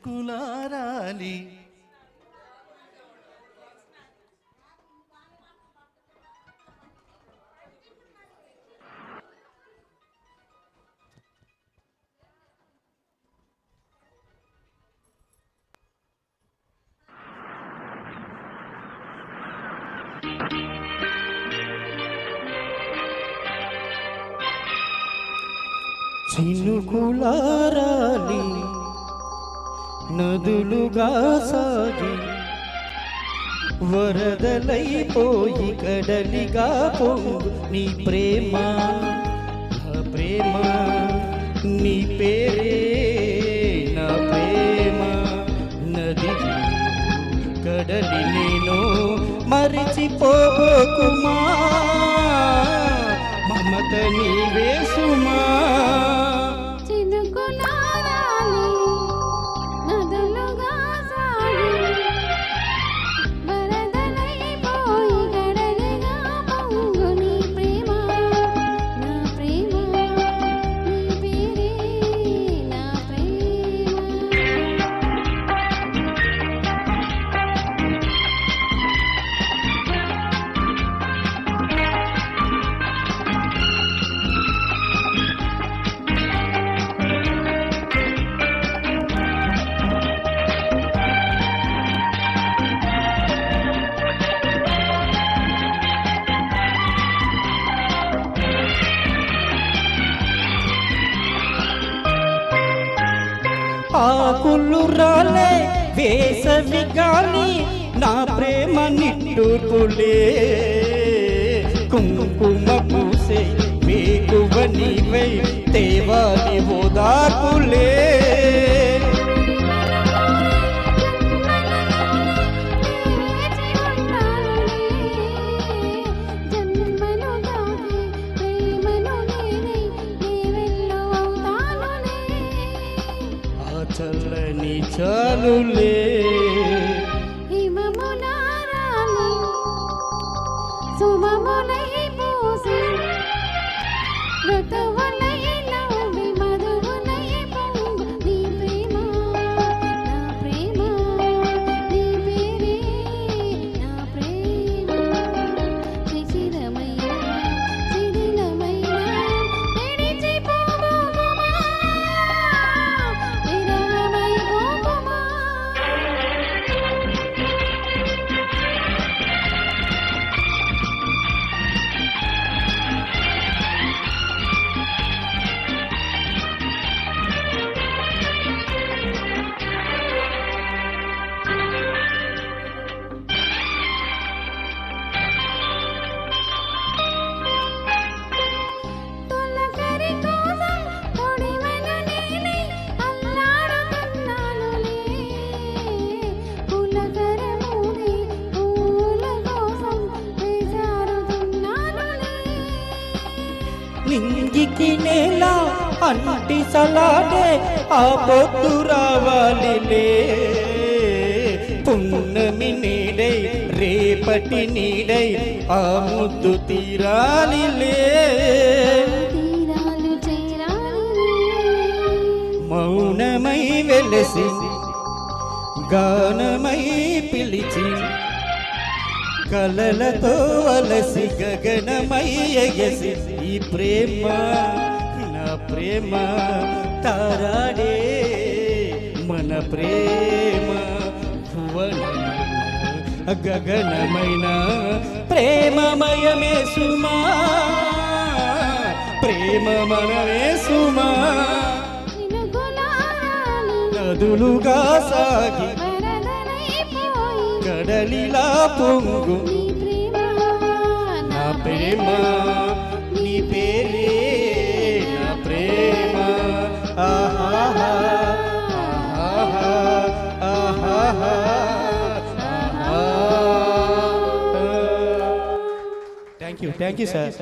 చినుకులారాలి చినుకులారాలి నదులుగా సాగి వరదలైపోయి కడలిగా పొంగు నీ ప్రేమ నా ప్రేమ నీ పేరే నా ప్రేమ నది కడలి నేను మరిచిపోకుమా మమత నీవే సుమా ఆకులు రాలే వేసవి గాలి నా ప్రేమ నిట్టూర్పులే కుంకుమ పూసే వేకువ నీవై తేవాలి ఓదార్పులే చల్లని చాలులే హిమమునారాలి సుమములై పూసి ఋతువులై నవ్వి మధువులై పొంగు నీ ప్రేమ నా ప్రేమ నీ పేరే నా ప్రేమ శిశిరమైన శిథిలమైన విడిచిపోబోకుమా నింగికి నేల అంటి సలాడే ఆ పొద్దు రావాలిలే పున్నమి నీడై రేపటి నీడై ఆ ముద్దు తీరాలిలే మౌనమై వెలసి గానమై పిలిచి కలలతో అలసి గగనమై ఎగసి ఈ ప్రేమ నా ప్రేమ తారాడే మన ప్రేమ భువన గగనమైన ప్రేమమయమే సుమా ప్రేమ మనమే సుమా నదులుగా సాగి కడలిలా పొంగు నా ప్రేమ నీ పేరే నా ప్రేమ ఆహా ఆహా ఆహా థ్యాంక్ యూ సార్.